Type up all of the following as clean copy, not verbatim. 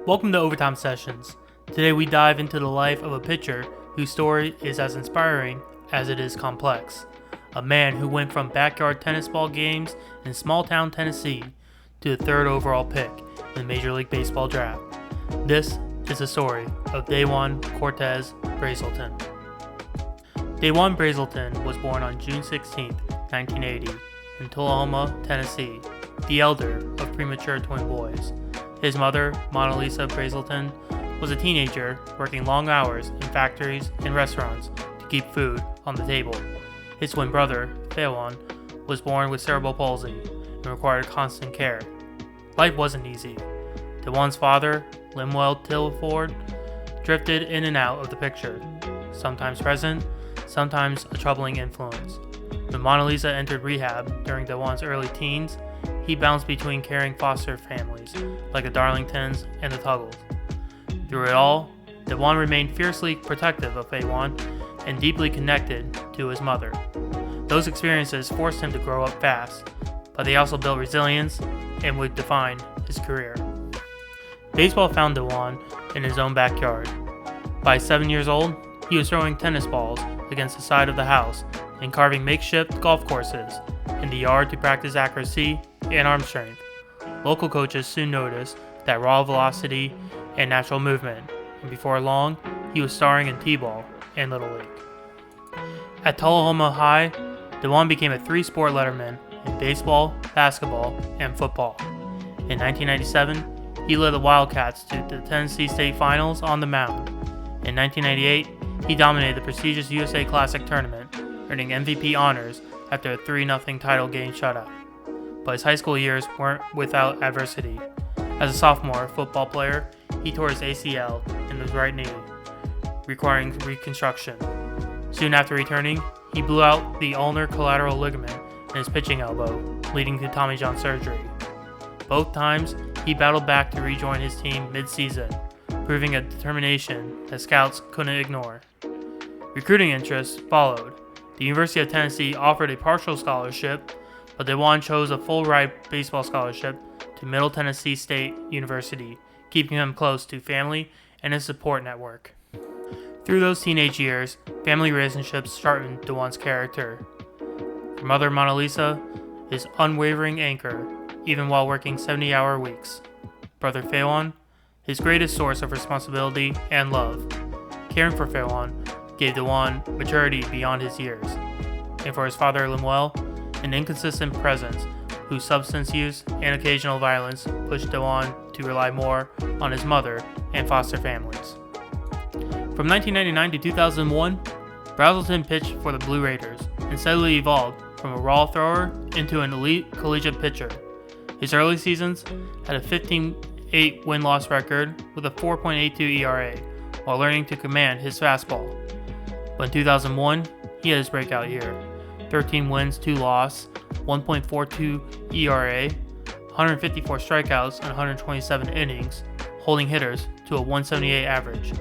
Welcome to Overtime Sessions. Today we dive into the life of a pitcher whose story is as inspiring as it is complex. A man who went from backyard tennis ball games in small-town Tennessee to the third overall pick in the Major League Baseball Draft. This is the story of Dewon Brazelton. Dewon Brazelton was born on June 16, 1980, in Tullahoma, Tennessee, the elder of premature twin boys. His mother, Mona Lisa Brazelton, was a teenager working long hours in factories and restaurants to keep food on the table. His twin brother, Dewon, was born with cerebral palsy and required constant care. Life wasn't easy. Dewon's father, Lemuel Tilford, drifted in and out of the picture, sometimes present, sometimes a troubling influence. When Mona Lisa entered rehab during Dewon's early teens, he bounced between caring foster families like the Darlingtons and the Tuggles. Through it all, Dewon remained fiercely protective of Dewon and deeply connected to his mother. Those experiences forced him to grow up fast, but they also built resilience and would define his career. Baseball found Dewon in his own backyard. By 7 years old, he was throwing tennis balls against the side of the house and carving makeshift golf courses in the yard to practice accuracy and arm strength. Local coaches soon noticed that raw velocity and natural movement, and before long, he was starring in T-ball and Little League. At Tullahoma High, Dewon became a three-sport letterman in baseball, basketball, and football. In 1997, he led the Wildcats to the Tennessee State Finals on the mound. In 1998, he dominated the prestigious USA Classic tournament, earning MVP honors after a 3-0 title game shutout. But his high school years weren't without adversity. As a sophomore football player, he tore his ACL in his right knee, requiring reconstruction. Soon after returning, he blew out the ulnar collateral ligament in his pitching elbow, leading to Tommy John surgery. Both times, he battled back to rejoin his team mid-season, proving a determination that scouts couldn't ignore. Recruiting interests followed. The University of Tennessee offered a partial scholarship, but Dewon chose a full-ride baseball scholarship to Middle Tennessee State University, keeping him close to family and his support network. Through those teenage years, family relationships sharpened Dewon's character. Her mother, Mona Lisa, his unwavering anchor, even while working 70-hour weeks. Brother Dewon, his greatest source of responsibility and love. Caring for Dewon gave Dewon maturity beyond his years. And for his father, Lemuel, an inconsistent presence whose substance use and occasional violence pushed Dewon to rely more on his mother and foster families. From 1999 to 2001, Brazelton pitched for the Blue Raiders and steadily evolved from a raw thrower into an elite collegiate pitcher. His early seasons had a 15-8 win-loss record with a 4.82 ERA while learning to command his fastball. But in 2001, he had his breakout year. 13 wins, 2 losses, 1.42 ERA, 154 strikeouts and 127 innings, holding hitters to a 178 average.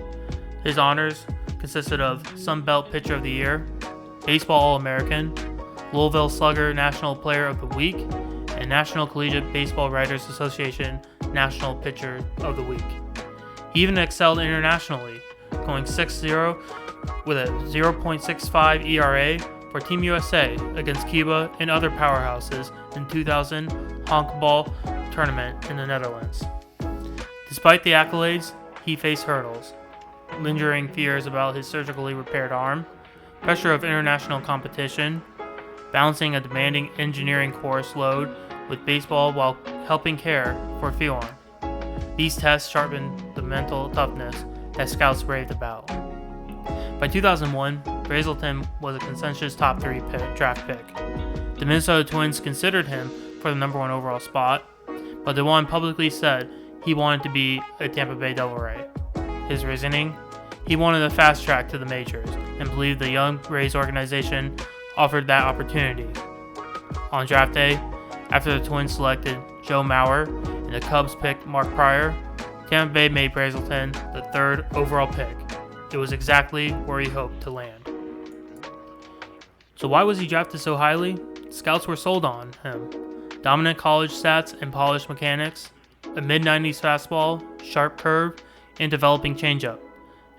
His honors consisted of Sun Belt Pitcher of the Year, Baseball All-American, Louisville Slugger National Player of the Week, and National Collegiate Baseball Writers Association National Pitcher of the Week. He even excelled internationally, going 6-0 with a 0.65 ERA for Team USA against Cuba and other powerhouses in 2000 Honkbal tournament in the Netherlands. Despite the accolades, he faced hurdles, lingering fears about his surgically repaired arm, pressure of international competition, balancing a demanding engineering course load with baseball while helping care for Dewon. These tests sharpened the mental toughness that scouts raved about. By 2001, Brazelton was a consensus top-3 draft pick. The Minnesota Twins considered him for the number 1 overall spot, but Dewon publicly said he wanted to be a Tampa Bay Devil Ray. His reasoning? He wanted a fast track to the majors and believed the young Rays organization offered that opportunity. On draft day, after the Twins selected Joe Mauer and the Cubs picked Mark Prior, Tampa Bay made Brazelton the 3rd overall pick. It was exactly where he hoped to land. So why was he drafted so highly? Scouts were sold on him. Dominant college stats and polished mechanics, a mid-90s fastball, sharp curve, and developing changeup,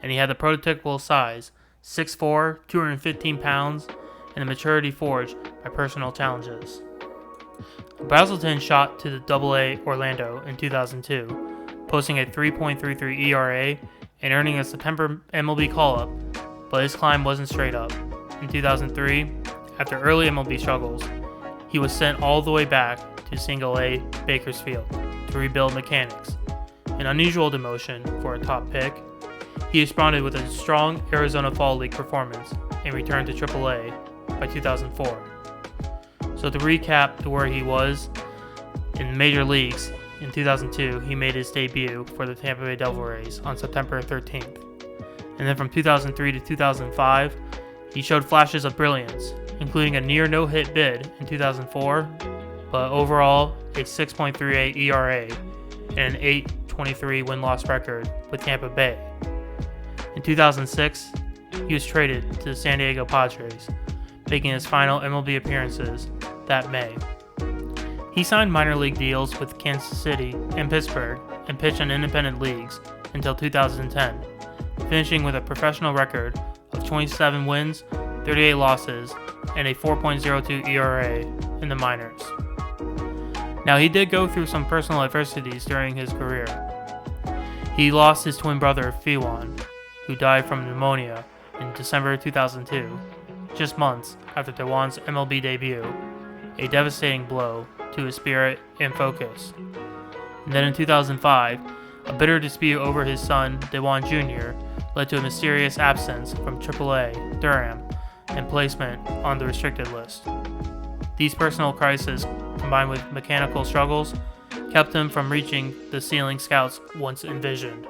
and he had the prototypical size, 6'4", 215 pounds, and the maturity forged by personal challenges. Brazelton shot to the Double-A Orlando in 2002, posting a 3.33 ERA and earning a September MLB call-up, but his climb wasn't straight up. In 2003, after early MLB struggles, he was sent all the way back to Single-A Bakersfield to rebuild mechanics. An unusual demotion for a top pick, he responded with a strong Arizona Fall League performance and returned to AAA by 2004. So to recap to where he was in the major leagues, in 2002 he made his debut for the Tampa Bay Devil Rays on September 13th. And then from 2003 to 2005, he showed flashes of brilliance, including a near no-hit bid in 2004, but overall a 6.38 ERA and an 8.23 win-loss record with Tampa Bay. In 2006, he was traded to the San Diego Padres, making his final MLB appearances that May. He signed minor league deals with Kansas City and Pittsburgh and pitched in independent leagues until 2010, finishing with a professional record of 27 wins, 38 losses, and a 4.02 ERA in the minors. Now, he did go through some personal adversities during his career. He lost his twin brother, Dewon, who died from pneumonia in December 2002, just months after Dewon's MLB debut, a devastating blow to his spirit and focus. And then in 2005, a bitter dispute over his son, Dewon Jr., led to a mysterious absence from AAA Durham and placement on the restricted list. These personal crises, combined with mechanical struggles, kept him from reaching the ceiling scouts once envisioned.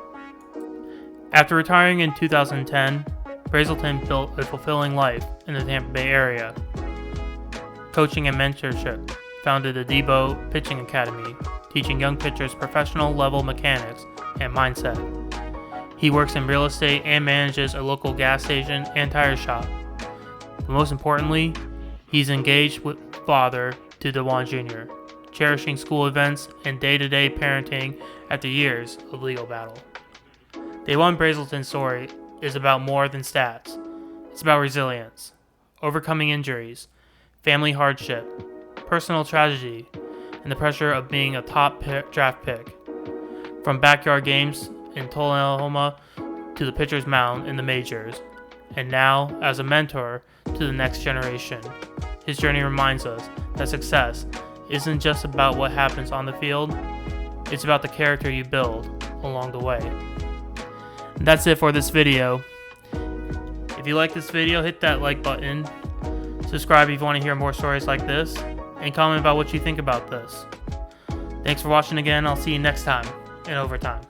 After retiring in 2010, Brazelton built a fulfilling life in the Tampa Bay area. Coaching and mentorship, founded the Debo Pitching Academy, teaching young pitchers professional level mechanics and mindset. He works in real estate and manages a local gas station and tire shop. But most importantly, he's engaged with father to Dewon Jr., cherishing school events and day-to-day parenting after years of legal battle. Dewon Brazelton's story is about more than stats. It's about resilience, overcoming injuries, family hardship, personal tragedy, and the pressure of being a top draft pick. From backyard games in Oklahoma to the pitcher's mound in the majors, and now as a mentor to the next generation. His journey reminds us that success isn't just about what happens on the field, it's about the character you build along the way. And that's it for this video. If you like this video, hit that like button, subscribe if you want to hear more stories like this, and comment about what you think about this. Thanks for watching again. I'll see you next time in Overtime.